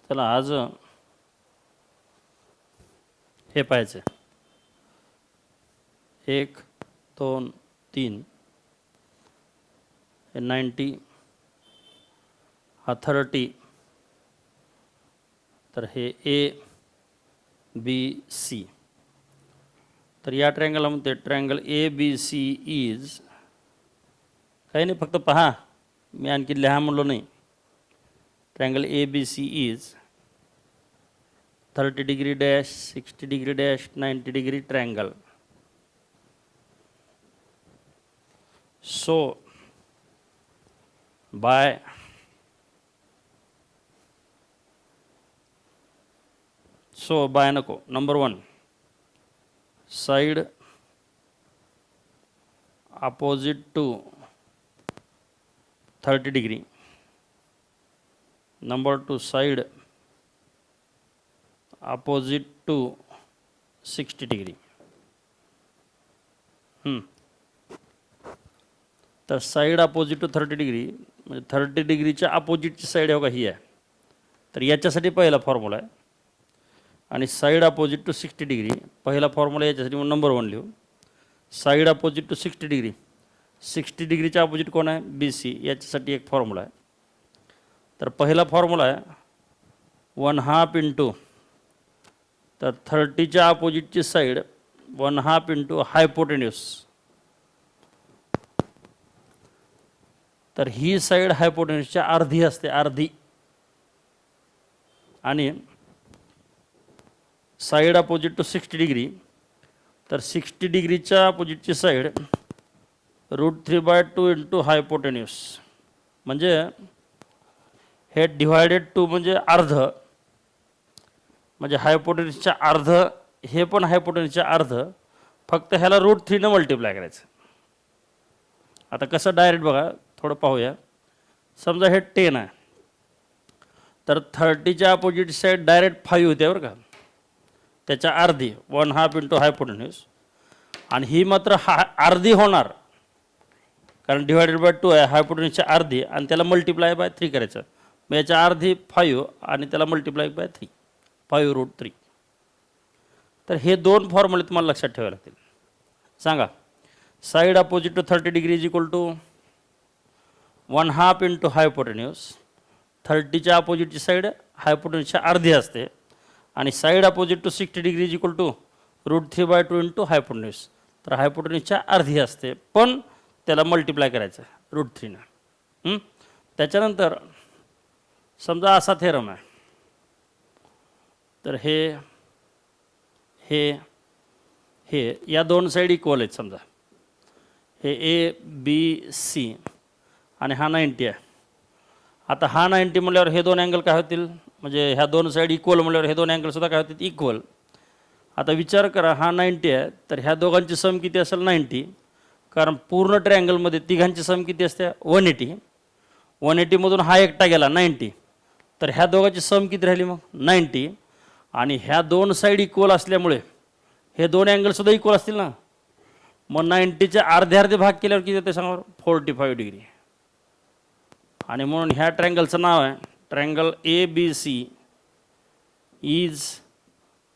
चला आज हे पाहायचं 1 2 3 हे 90 हा 30 तर हे ए बी सी तर या ट्रायंगलमध्ये triangle A B C is काही नाही फक्त पहा मी आणखी लिहा म्हणलो नाही triangle A B C is 30 degree dash 60 degree dash 90 degree triangle. So by नको number 1 side opposite to 30 degree, number 2 side opposite to 60 degree. तर साईड अपोजिट टू 30 डिग्री म्हणजे 30 डिग्रीच्या अपोजिटची साईड हो का ही आहे तर याच्यासाठी पहिला फॉर्म्युला आहे आणि साईड अपोजिट टू 60 डिग्री पहिला फॉर्म्युला याच्यासाठी मग नंबर 1 लिहू साईड अपोजिट टू 60 डिग्री 60 डिग्रीच्या अपोजिट कोण आहे बी सी याच्यासाठी एक फॉर्म्युला आहे तर पहिला फॉर्म्युला आहे 1/2 इंटू तर 30च्या अपोजिटची साईड 1/2 इंटू हायपोटेन्यूस तर ही साईड हायपोटेन्यूसच्या अर्धी असते अर्धी आणि साईड अपोजिट टू 60 डिग्री तर 60 डिग्रीच्या अपोजिटची साईड √3/2 इंटू हायपोटेन्यूस म्हणजे हे डिवायडेड टू म्हणजे अर्ध म्हणजे हायपोटेन्यूसच्या अर्ध हे पण हायपोटेन्यूसच्या अर्ध फक्त ह्याला √3 ने मल्टिप्लाय करायचं आता कसं डायरेक्ट बघा थोडं पाहूया समजा हे 10 आहे तर 30च्या अपोजिट साईड डायरेक्ट 5 होते बरं का त्याच्या अर्धी 1/2 इंटू हायपोटेन्यूस आणि ही मात्र अर्धी होणार कारण डिवायडेड बाय 2 आहे हायपोटेन्यूसच्या अर्धी आणि त्याला मल्टिप्लाय बाय 3 करायचं मग याच्या अर्धी 5 आणि त्याला मल्टिप्लाय बाय 3 5√3 तर हे दोन फॉर्म्युले तुम्हाला लक्षात ठेवावे लागतील सांगा side opposite to 30 degree is equal to 1/2 into hypotenuse 30च्या अपोजिटची साईड हायपोटेन्यूसच्या अर्धी असते आणि side opposite to 60 degree is equal to √3/2 into hypotenuse तर हायपोटेन्यूसच्या अर्धी असते पण त्याला मल्टिप्लाय करायचं √3 त्याच्यानंतर समजा असा थेरम आहे तर हे या दोन साईड इक्वल आहेत समजा हे ए बी सी आणि हा 90 आहे आता हा 90 म्हटल्यावर हे दोन अँगल काय होतील म्हणजे ह्या दोन साईड इक्वल म्हटल्यावर हे दोन अँगलसुद्धा काय होतील इक्वल आता विचार करा हा 90 आहे तर ह्या दोघांची सम किती असेल 90 कारण पूर्ण ट्रायंगलमध्ये तिघांची सम किती असते 180 180मधून हा एकटा गेला 90 तर ह्या दोघांची सम किती राहिली मग 90 आणि ह्या दोन साईड इक्वल असल्यामुळे हे दोन अँगलसुद्धा इक्वल असतील ना मग 90चे अर्धे भाग केल्यावर किती येते सांगा 45 डिग्री आणि म्हणून ह्या ट्रायंगलचं नाव आहे triangle A B C is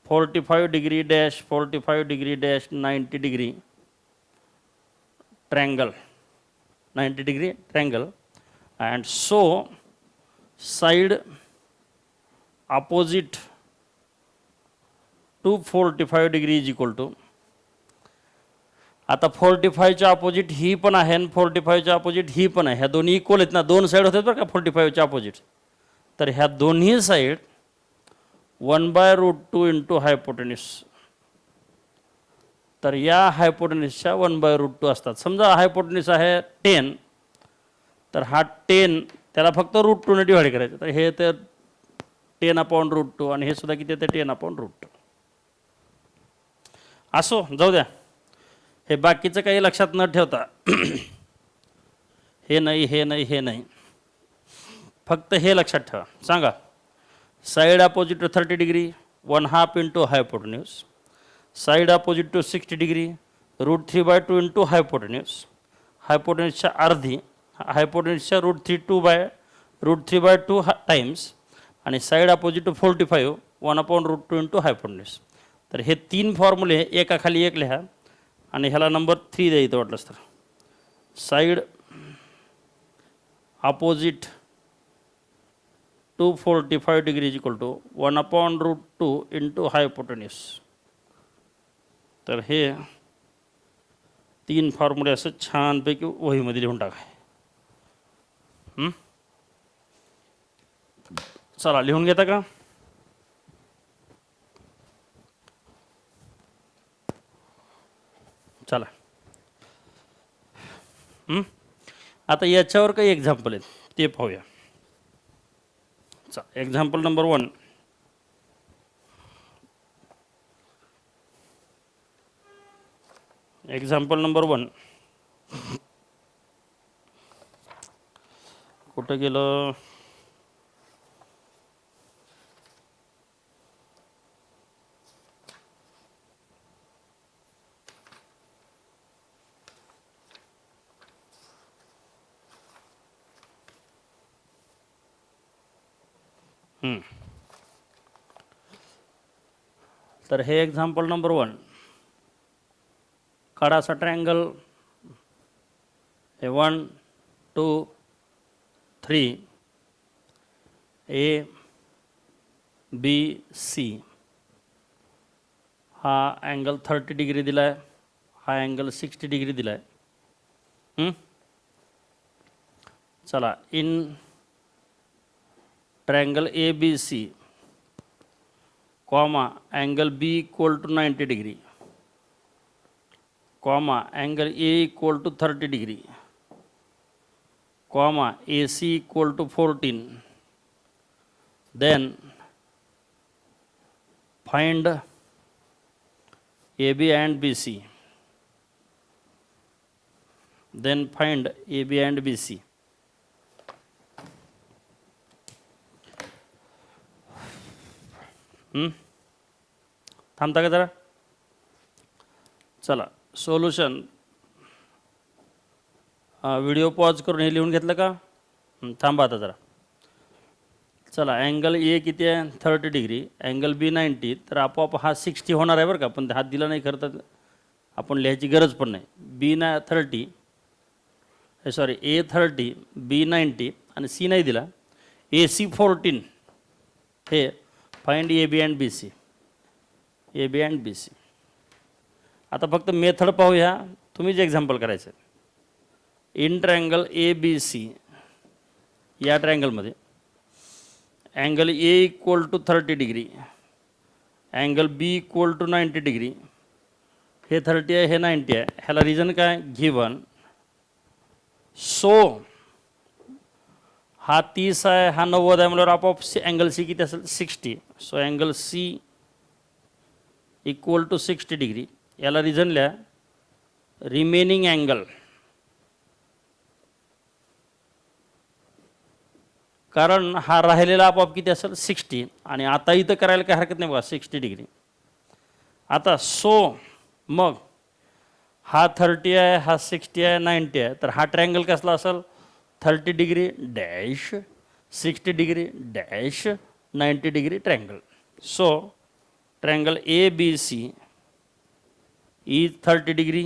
45 degree dash 45 degree dash 90 degree triangle 90 degree triangle and so side opposite to 45 degree is equal to आता 45च्या अपोजिट ही पण आहे आणि 45च्या अपोजिट ही पण आहे ह्या दोन्ही इक्वल आहेत ना दोन साईड होतात बरं का 45च्या अपोजिट तर ह्या दोन्ही साईड 1/√2 इंटू हायपोटेन्यूस तर या हायपोटेन्यूसच्या 1/√2 असतात समजा हायपोटेन्यूस आहे 10 तर हा 10 त्याला फक्त √2 ने डिवाइड करायचं तर हे तर 10/√2 आणि हे सुद्धा किती येते 10/√2 असो जाऊ द्या हे बाकीचं काही लक्षात न ठेवता हे नाही फक्त हे लक्षात ठेवा सांगा side opposite to 30 degree 1/2 into hypotenuse side opposite to 60 degree √3/2 into hypotenuse हायपोटेन्यूसच्या अर्धी हायपोटेन्यूसच्या √3/2 टाइम्स आणि side opposite to 45 1/√2 into hypotenuse. तर हे 3 फॉर्म्युले एकाखाली एक लिहा आणि ह्याला नंबर 3 द्यायचं वाटलंच तर. Side opposite to 45 degree is equal to 1/√2 into hypotenuse. तर हे 3 फॉर्म्युले असं छानपैकी वहीमध्ये लिहून टाका. चला लिहून घेता का? चला. आता याच्यावर काही एक्झाम्पल आहेत ते पाहूया. चला, एक्झाम्पल नंबर 1. एक्झाम्पल नंबर 1 कुठं गेलं? तर हे एक्झाम्पल नंबर 1. काढा असा ट्रायंगल. हे 1 2 3 ए बी सी. हा अँगल 30 डिग्री दिला आहे, हा अँगल 60 डिग्री दिला आहे. चला, in triangle A B C comma angle B equal to 90 degree comma angle A equal to 30 degree comma A C equal to 14. Then find A B and B C. Then find A B and B C. थांबता का जरा? चला, solution. Video pause करून हे लिहून घेतलं का? थांबा आता जरा. चला, अँगल ए किती आहे? 30 डिग्री. अँगल बी 90. तर आपोआप हा 60 होणार आहे बरं का, पण हात दिला नाही खरं तर आपण लिहायची गरज पण नाही. बी 30 सॉरी ए 30 बी 90 आणि सी नाही दिला. A C 14. हे find A B and B C. A B and B C. आता फक्त मेथड पाहूया, तुम्ही जे एक्झाम्पल करायचं. In triangle A B C, या ट्रायंगलमध्ये angle A equal to 30 degree, angle B equal to 90 degree. हे 30 आहे, हे 90 आहे. ह्याला रिजन काय? गिवन. सो हा 30 आहे, हा 90 आहे, म्हणल्यावर आपोआप अँगल सी किती असेल? 60. So angle C equal to 60 degree. याला रिझन लिहा, रिमेनिंग अँगल. कारण हा राहिलेला आपोआप किती असेल? 60. आणि आता इथं करायला काही हरकत नाही बघा, 60 डिग्री. आता सो मग हा 30 आहे, हा 60 आहे, 90 आहे. तर हा ट्रायंगल कसला असेल? 30 degree dash 60 degree dash 90 degree triangle. So triangle A B C is 30 degree.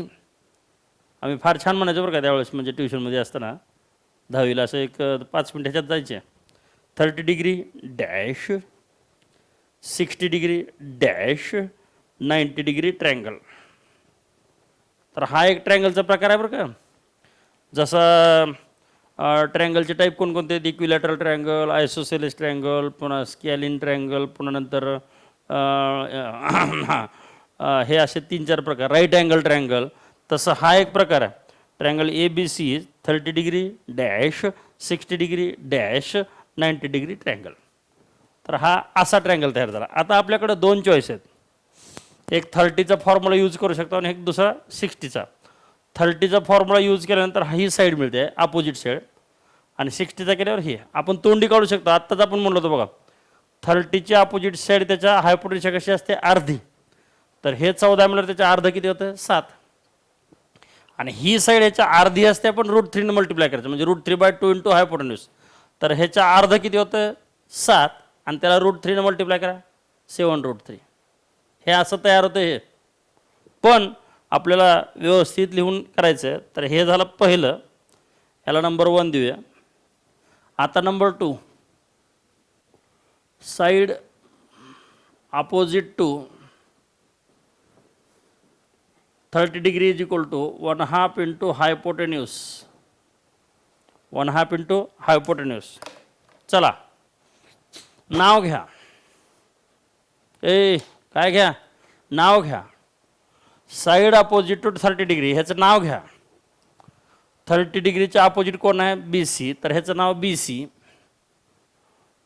आम्ही फार छान म्हणायचो बरं का त्यावेळेस, म्हणजे ट्युशनमध्ये असताना 10वीला असं एक 5 मिनिट ह्याच्यात जायचे. 30 degree dash 60 degree dash 90 degree triangle. तर हा एक ट्रायंगलचा प्रकार आहे बरं का. जसं ट्रायंगलचे टाईप कोणकोणते आहेत? इक्विलॅटरल ट्रायंगल, आयसोसेलेस ट्रायंगल, पुन्हा स्कॅलिन ट्रायंगल, पुन्हा नंतर हे असे 3-4 प्रकार. Right angle triangle. तसं हा एक प्रकार आहे. Triangle A B C 30 degree dash 60 degree dash 90 degree triangle. तर हा असा ट्रायंगल तयार झाला. आता आपल्याकडे 2 चॉईस आहेत. एक 30चा फॉर्म्युला यूज करू शकतो आणि एक दुसरा 60चा. 30चा फॉर्म्युला यूज केल्यानंतर ही साईड मिळते, अपोजिट साईड. आणि 60चा केल्यावर ही आपण तोंडी काढू शकतो. आत्ताच आपण म्हणलो होतो बघा, 30ची अपोजिट साईड त्याच्या हायपोटेन्यूस कशी असते? अर्धी. तर हे 14 मिळालं, त्याच्या अर्ध किती होतं? 7. आणि ही साईड ह्याच्या अर्धी असते, आपण √3 ने मल्टिप्लाय करायचं, म्हणजे √3/2 इंटू हायपोटेन्यूस. तर ह्याच्या अर्ध किती होतं? 7. आणि त्याला √3 मल्टिप्लाय करा 7√3. हे असं तयार होतं हे. पण आपल्याला व्यवस्थित लिहून करायचं आहे. तर हे झालं पहिलं, याला नंबर 1 देऊया. आता number 2, side opposite to 30 degree is equal to 1/2 into hypotenuse. 1/2 into hypotenuse. चला नाव घ्या. काय घ्या? नाव घ्या. साईड अपोजिट टू 30 डिग्री ह्याचं नाव घ्या. 30 डिग्रीच्या अपोजिट कोण आहे? BC. तर ह्याचं नाव BC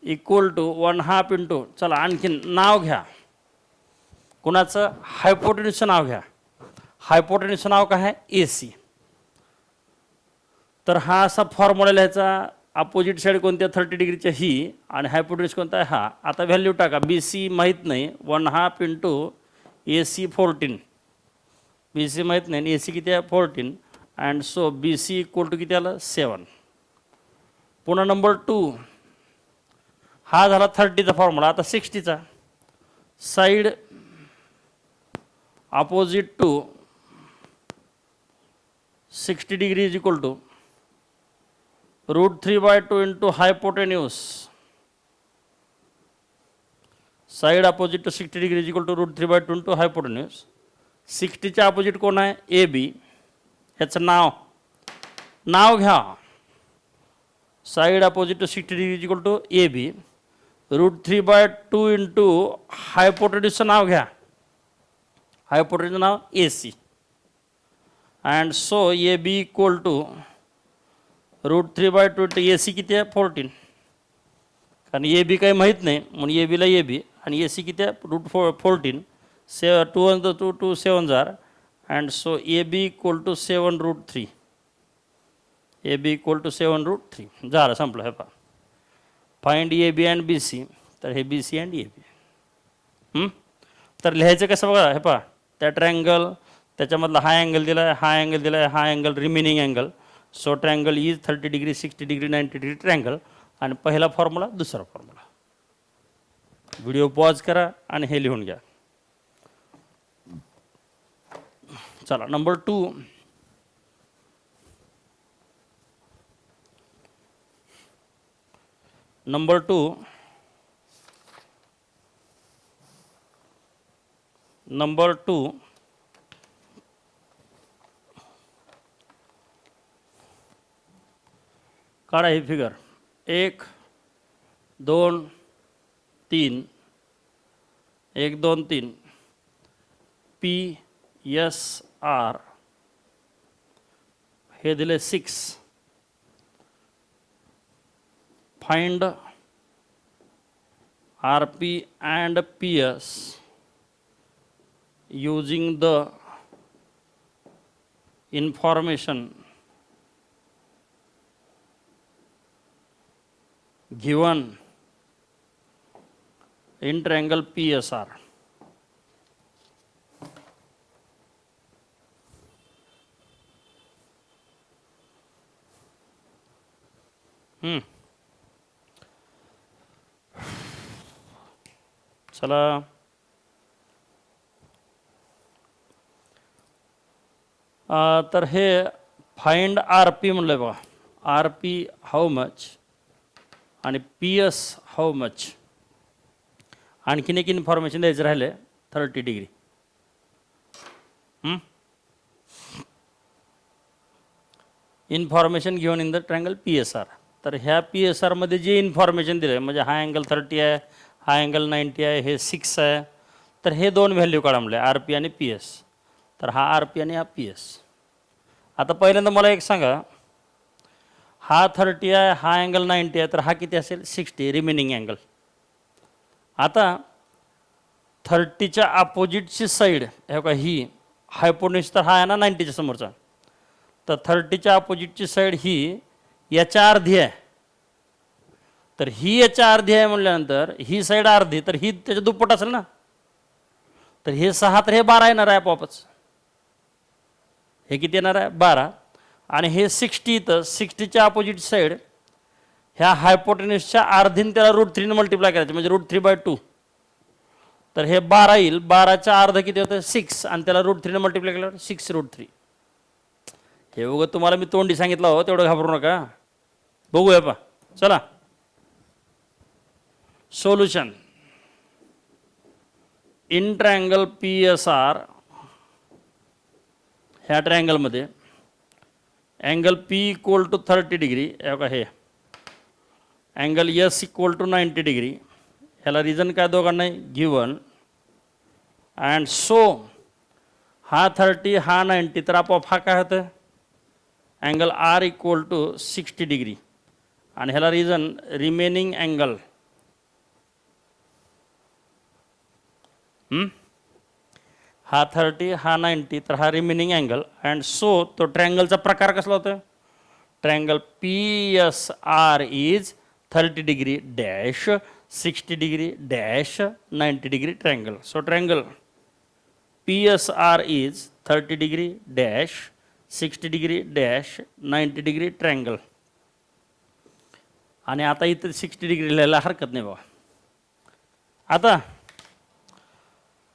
इक्वल टू 1/2 इंटू, चला आणखीन नाव घ्या. कुणाचं? हायपोटेन्यूसचं नाव घ्या. हायपोटेन्यूसचं नाव काय आहे? AC. तर हा असा फॉर्म्युला लिहायचा. अपोजिट साईड कोणत्या? 30 डिग्रीच्या ही, आणि हायपोटेन्यूस कोणता आहे? हा. आता व्हॅल्यू टाका. BC माहीत नाही, 1/2 इंटू AC 14. BC माहीत नाही आणि AC किती आहे? 14. And so BC equal to किती आलं? 7. पुन्हा नंबर 2, हा झाला 30चा फॉर्म्युला. आता 60चा. Side opposite to 60 degree is equal to √3/2 into hypotenuse. Side opposite to 60 degree is equal to √3/2 into hypotenuse. 60च्या अपोजिट कोण आहे? AB. ह्याचं नाव घ्या. Side opposite to 60 degree is equal to AB. √3/2 into हायपोटेन्यूसचं नाव घ्या. हायपोटेन्यूसचं नाव AC. And so AB equal to √3/2 into AC किती आहे? 14. कारण AB काही माहीत नाही म्हणून ABला AB, आणि AC किती आहे? √14. 2 1 2 2 7 जार. And so AB equal to 7√3. AB equal to 7√3. झालं, संपलं. हे पहा, फाइंड AB अँड BC. तर हे BC अँड AB. तर लिहायचं कसं बघा. हे पहा, त्या ट्रँगल त्याच्यामधला हा अँगल दिला आहे, हा अँगल दिला आहे, हा angle remaining angle. So triangle is 30 degree 60 degree 90 degree triangle. आणि पहिला फॉर्म्युला, दुसरा फॉर्म्युला. व्हिडिओ पॉज करा आणि हे लिहून घ्या. चला नंबर 2, नंबर 2, नंबर 2 काढा ही फिगर. 1 2 3, 1 2 3, PSR हे दिले 6. Find RP and PS using the information given in triangle PSR. चला तर हे फाइंड RP म्हणलं बघा. RP हाऊ मच आणि PS हाऊ मच. आणखीन एक इन्फॉर्मेशन द्यायचं राहिले. 30 degree. Information given in the triangle PSR. तर ह्या PSR मध्ये जे इन्फॉर्मेशन दिलं आहे, म्हणजे हा अँगल 30 आहे, हा अँगल 90 आहे, हे 6 आहे. तर हे दोन व्हॅल्यू काढा म्हणले, RP आणि PS. तर हा RP आणि हा PS. आता पहिल्यांदा मला एक सांगा, हा 30 आहे, हा अँगल 90 आहे, तर हा किती असेल? 60 रिमेनिंग अँगल. आता 30च्या अपोजिटची साईड हे बघा, ही हायपोटेन्यूस तर हा आहे ना 90च्या समोरचा. तर 30च्या अपोजिटची साईड ही याच्या अर्धी आहे. तर ही याच्या अर्धी आहे म्हणल्यानंतर ही साईड अर्धी, तर ही त्याच्या दुप्पट असेल ना. तर हे 6 तर हे 12 येणार आहे आपोआपच. हे किती येणार आहे? 12. आणि हे 60, तर 60च्या अपोजिट साईड ह्या हायपोटेन्यूसच्या अर्धीन त्याला √3 मल्टिप्लाय करायचं म्हणजे √3/2. तर हे 12 येईल. 12च्या अर्ध किती होतं 6 आणि त्याला √3 मल्टिप्लाय केल्यावर 6√3. हे बघ तुम्हाला मी तोंडी सांगितलं हो, तेवढं घाबरू नका. बघूया पा. चला सोल्युशन. इन ट्रायंगल PSR ह्या ट्रायंगलमध्ये अँगल P = 30 डिग्री, हे अँगल S = 90 डिग्री. ह्याला रिझन काय दोघांना गिवन. अँड सो हा 30 हा 90, तर आपोआप हा काय होतं अँगल R = 60 डिग्री. आणि ह्याला रिझन रिमेनिंग अँगल हा 30 हा 90, तर हा रिमेनिंग अँगल. अँड सो तो ट्रायंगलचा प्रकार कसला होता. Triangle PSR is 30 degree dash 60 degree dash 90 degree triangle. So triangle PSR is 30 degree dash 60 degree dash 90 degree triangle. आणि आता इथं 60 डिग्री लिहायला हरकत नाही बाबा. आता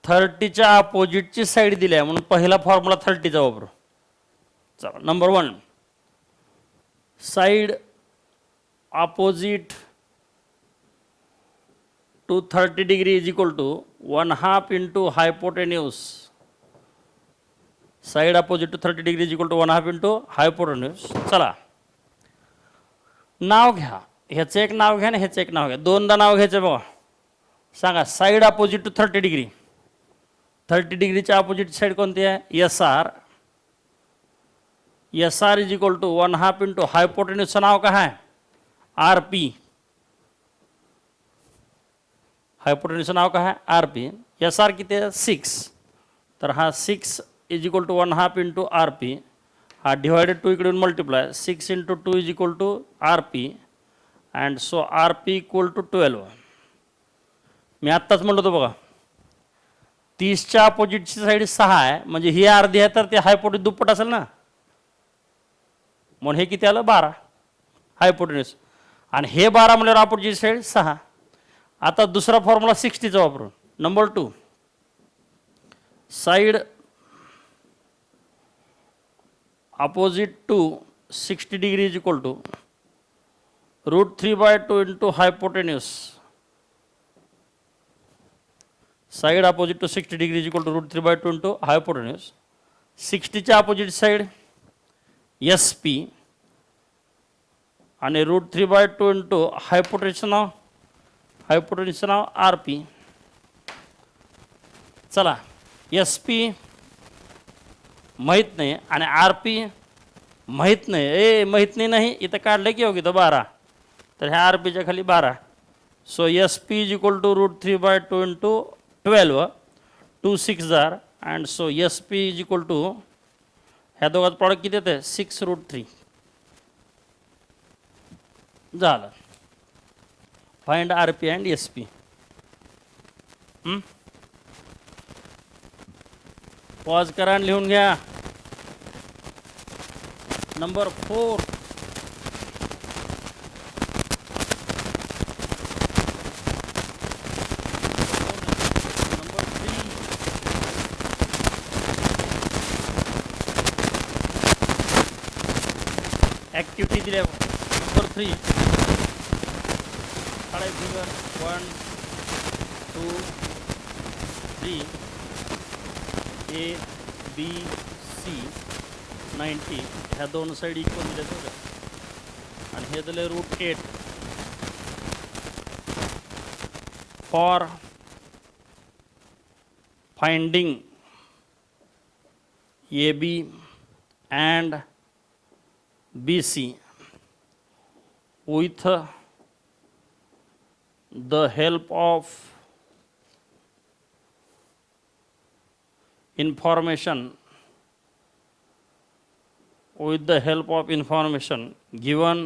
30च्या अपोजिटची साईड दिली आहे म्हणून पहिला फॉर्म्युला 30चा वापरू. चला number 1, side opposite to 30 degree is equal to 1/2 into hypotenuse. Side opposite to 30 degree is equal to 1/2 into hypotenuse. चला नाव घ्या, ह्याचं एक नाव घ्या आणि ह्याचं एक नाव घ्या. दोनदा नाव घ्यायचं बघा. सांगा साईड ऑपोजिट टू 30 डिग्री. 30 डिग्रीच्या ऑपोजिट साईड कोणती आहे SR. SR is equal to 1/2 into हायपोटेन्यूसचं नाव काय आहे RP. हायपोटेन्यूसचं नाव काय आहे RP. SR किती आहे 6, तर हा 6 is equal to 1/2 into RP. हा डिवायडेड 2 इकडून multiply 6 into 2 is equal to RP. And so RP = 12. मी आत्ताच म्हणलो होतो बघा 30च्या अपोजिटची साईड 6 आहे म्हणजे ही अर्धी आहे, तर ते हायपोटेन्यूस दुप्पट असेल ना. म्हणून हे किती आलं 12 हायपोटेन्यूस. आणि हे 12 म्हणजे अपोजिट साईड 6. आता दुसरा फॉर्म्युला 60चा वापरून. Number 2, side opposite to 60 degree is equal to √3/2 into hypotenuse. Side opposite to 60 degree is equal to √3/2 into hypotenuse. 60च्या ऑपोजिट साईड SP आणि √3/2 इंटू हायपोटेन्यूसचं नाव RP. चला SP माहीत नाही आणि RP माहीत नाही. माहीत नाही इथं काढलं की हो इथं 12, तर ह्या RPच्या खाली 12. So SP is equal to √3/2 into 12, 2 6 जार. And so SP is equal to ह्या दोघात प्रॉडक्ट किती येते 6√3. झालं. Find RP and SP. Pause करा आणि लिहून घ्या. नंबर 4, नंबर 3, ॲक्टिव्हिटी दिल्या. नंबर 3 काढाय फिगर 1 2 3 A B C 90. ह्या दोन साईड इक्वल दिल्या बघा. आणि हे दिले √8. For finding AB and BC with the help of information given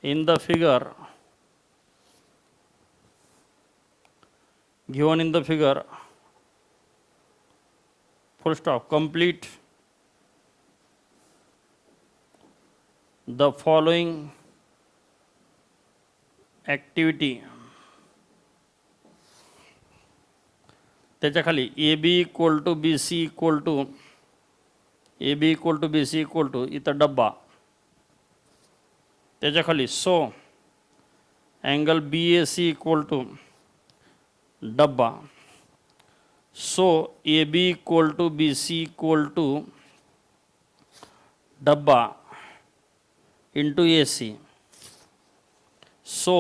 in the figure, full stop, complete the following activity, त्याच्या खाली A B equal to B C equal to A B equal to B C equal to इथं डब्बा, त्याच्या खाली so angle B A C equal to डब्बा, so A B equal to B C equal to डब्बा into A C, so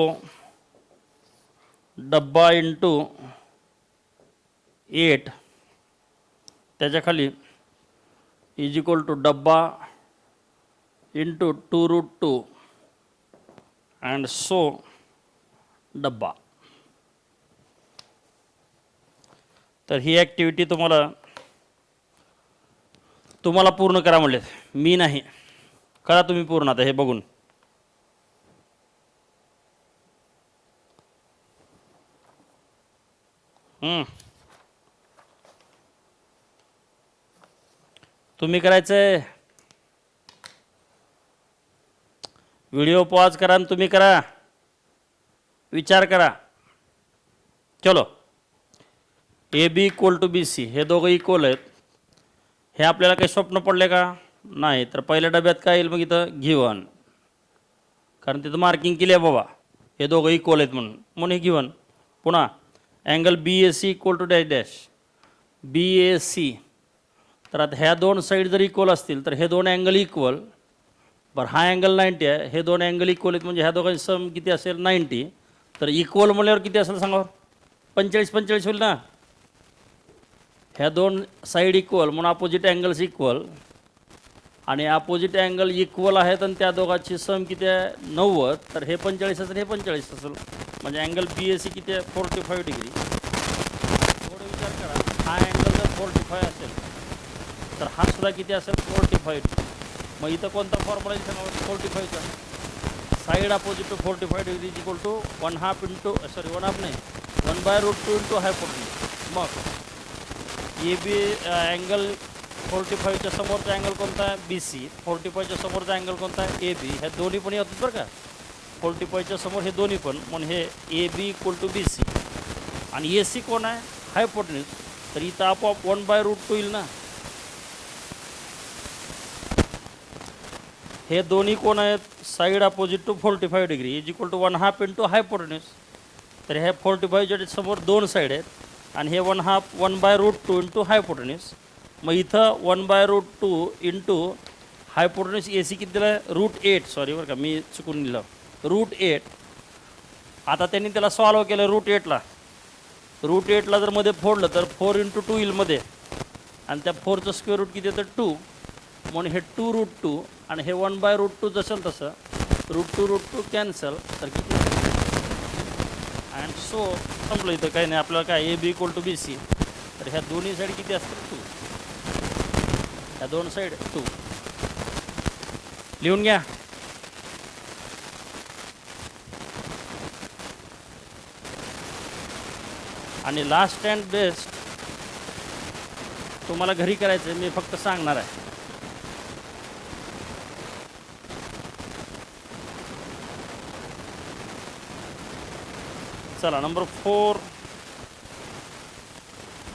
डब्बा into 8 त्याच्या खाली is equal to डब्बा इंटू 2√2 अँड सो डब्बा. तर ही ॲक्टिव्हिटी तुम्हाला पूर्ण करा म्हणले, मी नाही, करा तुम्ही पूर्ण आता हे बघून. तुम्ही करायचंय, व्हिडिओ पॉज करा आणि तुम्ही करा, विचार करा. चलो, A B equal to B C हे दोघं इक्वल आहेत. हे आपल्याला काही स्वप्न पडले का? नाही. तर पहिल्या डब्यात काय येईल मग इथं गिवन, कारण तिथं मार्किंग केली आहे बाबा हे दोघं इक्वल आहेत म्हणून हे गिवन. पुन्हा angle B A C equal to dash dash B A C. तर आता ह्या दोन साईड जर इक्वल असतील तर हे दोन अँगल इक्वल. बरं, हा अँगल 90 आहे, हे दोन अँगल इक्वल आहेत, म्हणजे ह्या दोघांची सम किती असेल 90. तर इक्वल म्हणल्यावर किती असेल सांगा? 45 होईल ना. ह्या दोन साईड इक्वल म्हणून अपोजिट अँगल्स इक्वल, आणि अपोजिट अँगल इक्वल आहेत आणि त्या दोघांची सम किती आहे 90. तर हे 45 असेल, हे 45 असेल, म्हणजे अँगल बी ए सी किती आहे 45 डिग्री. थोडं विचार करा, हा अँगल जर 45 असेल तर हा सुद्धा किती असेल 45. मग इथं कोणता फॉर्म्युला आहे सांगा 45चा? Side opposite to 45 degree is equal to 1/2 into 1/2 नाही 1/√2 इंटू हायपोटेन्यूज. मग ए बी अँगल 45च्या समोरचा अँगल कोणता आहे? B C. 45च्या समोरचा अँगल कोणता आहे? A B. ह्या दोन्ही पण येतात बरं का, 45च्या समोर हे दोन्ही पण, म्हणून हे A B equal to B C. आणि ए सी कोण आहे? हायपोटेन्यूज. तर इथं आपोआप 1/√2 येईल ना. हे दोन्ही कोण आहेत? Side opposite to 45 degree is equal to 1/2 into hypotenuse. तर ह्या 45च्या समोर दोन साईड आहेत आणि हे 1/√2 इंटू हायपोटेन्यूज. मग इथं 1/√2 इंटू हायपोटेन्यूज ए सी किती दिलं आहे? √8. सॉरी बरं का, मी चुकून लिहिलं √8. आता त्यांनी त्याला सॉल्व केलं √8ला. √8ला जर मध्ये फोडलं तर 4 इंटू 2 येईल मध्ये, आणि त्या 4चं स्क्वेअर रूट किती येतं 2, म्हणून हे 2√2 आणि हे 1/√2 जसं तसं √2 कॅन्सल. तर किती अँड सो संपलं. इथं काही नाही, आपल्याला काय A B equal to B C. तर ह्या दोन्ही साईड किती असतात 2, ह्या दोन साईड 2. लिहून घ्या. आणि लास्ट अँड बेस्ट तुम्हाला घरी करायचं, मी फक्त सांगणार आहे. चला, नंबर 4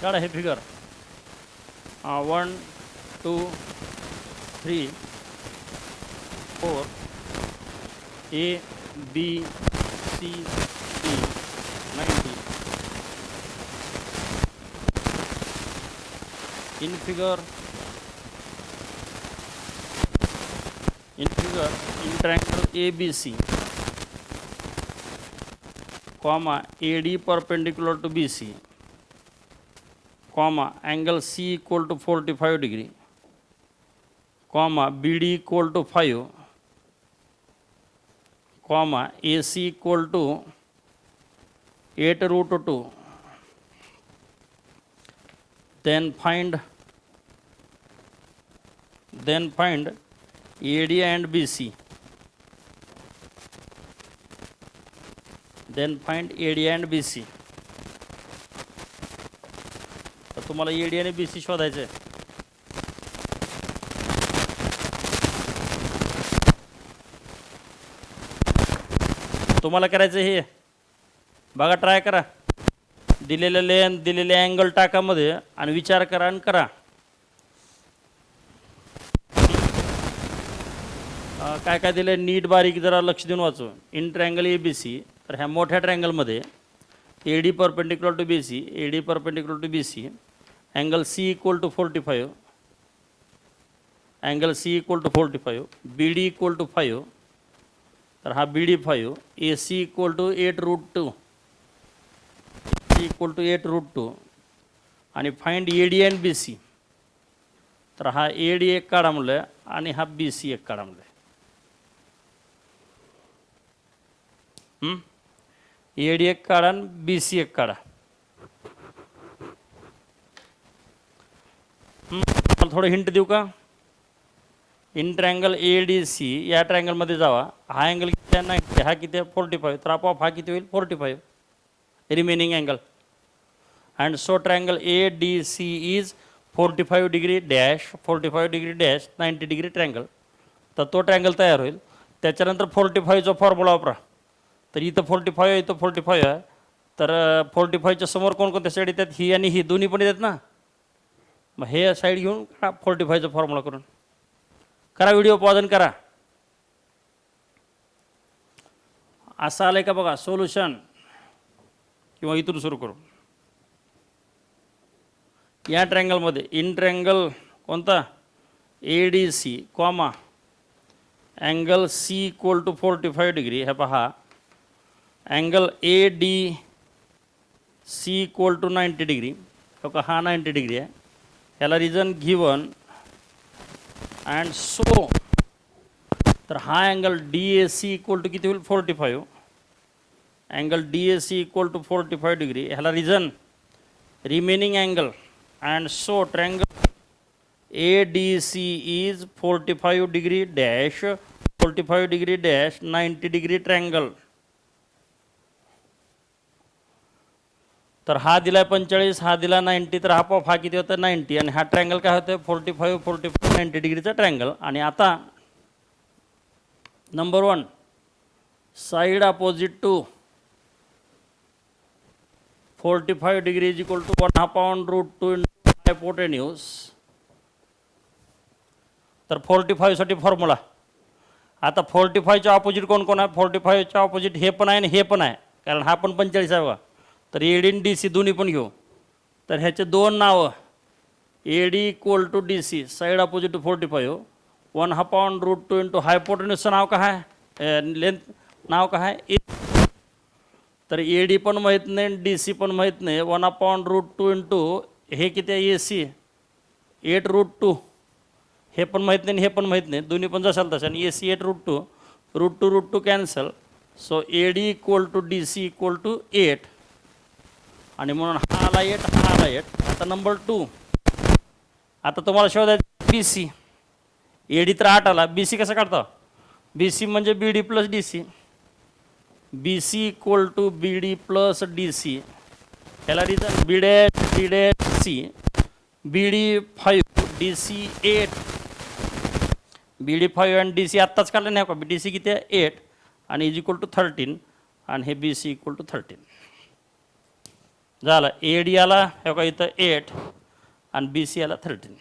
काढा हे figure. 1 2 3 4 A B C D 90. in figure in triangle ABC, comma AD perpendicular to BC, comma angle C equal to 45 degree, comma BD equal to 5, comma AC equal to 8√2. Then find AD and BC. Then find AD and BC. तर तुम्हाला AD आणि BC शोधायचं आहे. तुम्हाला करायचं हे बघा, try करा. दिलेलं लेंथ दिलेले अँगल टाकामध्ये आणि विचार करा आणि करा. काय काय दिलं नीट बारीक जरा लक्ष देऊन वाचू. In triangle A B C, तर ह्या मोठ्या ट्रँगलमध्ये A D perpendicular to B C, A D perpendicular to B C, angle C equal to 45, angle C equal to 45, B D equal to 5, तर हा B D 5, A C equal to 8√2, equal to 8√2, आणि find A D and B C, तर हा A D एक काढा म्हणलं आणि हा बी सी एक काढा म्हणलं. ए डी एक काढा आणि बी सी एक काढा. मला थोडं हिंट देऊ का? In triangle A D C या ट्रँगलमध्ये जावा. हा अँगल किती आहे? 90. हा किती आहे? 45. तर आपोआप हा किती होईल? 45 remaining angle. And so triangle A D C is 45 degree dash 45 degree dash 90 degree triangle. तर तो ट्रँगल तयार होईल. त्याच्यानंतर 45चा फॉर्म्युला वापरा. तर इथं 45 आहे, इथं 45 आहे. तर 45च्या समोर कोणकोणत्या साईड येतात? ही आणि ही दोन्ही पण येतात ना. मग हे साईड घेऊन 45चा फॉर्म्युला करून करा. व्हिडिओ पॉज करा. असं आलंय का बघा सोल्युशन, किंवा इथून सुरू करू. या ट्रँगलमध्ये इन ट्रँगल कोणता? A D C comma angle C equal to 45 degree. हे पहा, angle A D C equal to 90 degree. हो का, हा 90 डिग्री आहे. याला रिझन गिवन अँड सो, तर हा angle D A C equal to किती होईल? 45. Angle D A C equal to 45 degree. ह्याला reason remaining angle and so triangle A D C is 45 degree dash 45 degree dash 90 degree triangle. तर हा दिला 45, हा दिला 90, तर हा किती होतं? 90. आणि हा ट्रँगल काय होतं? 45 45 90 डिग्रीचा ट्रँगल. आणि आता number 1, side opposite to 45 degree is equal to 1/√2 into hypotenuse. तर 45 साठी फॉर्म्युला. आता 45च्या ऑपोजिट कोण कोण आहे? 45च्या ऑपोजिट हे पण आहे आणि हे पण आहे, कारण हा पण 45 आहे बघा. तर ए डी आणि डी सी दोन्ही पण घेऊ. तर ह्याचे दोन नावं, A D equal to D C side opposite to 45, 1/√2 into हायपोटेन्यूजचं नाव काय आहे? लेंथ नाव काय आहे? ए. तर ए डी पण माहीत नाही, डी सी पण माहीत नाही. 1/√2 इंटू हे किती आहे? ए सी 8√2. हे पण माहीत नाही, हे पण माहीत नाही, दोन्ही पण जसाल तसं. आणि A C 8√2, √2 cancel. So A D equal to D C equal to 8. आणि म्हणून हा आला 8, हा आला 8. आता नंबर 2, आता तुम्हाला शोधायचं बी सी. ए डी तर 8 आला, बी सी कसं काढता? बी सी म्हणजे B D plus D C. B C equal to B D plus D C. ह्याला reason B dash C, B D 5 D C 8. B D 5 आणि D C आत्ताच काढलं नाही का? डी सी किती आहे? 8. आणि इज इक्वल टू 13. आणि हे बी सी इक्वल टू 13 झालं. ए डी आला हे का इथं 8 आणि बी सी आला 13.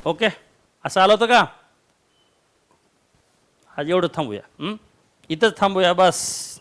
ओके, असं आलं होतं का? आज एवढं थांबूया, इथंच थांबूया बस.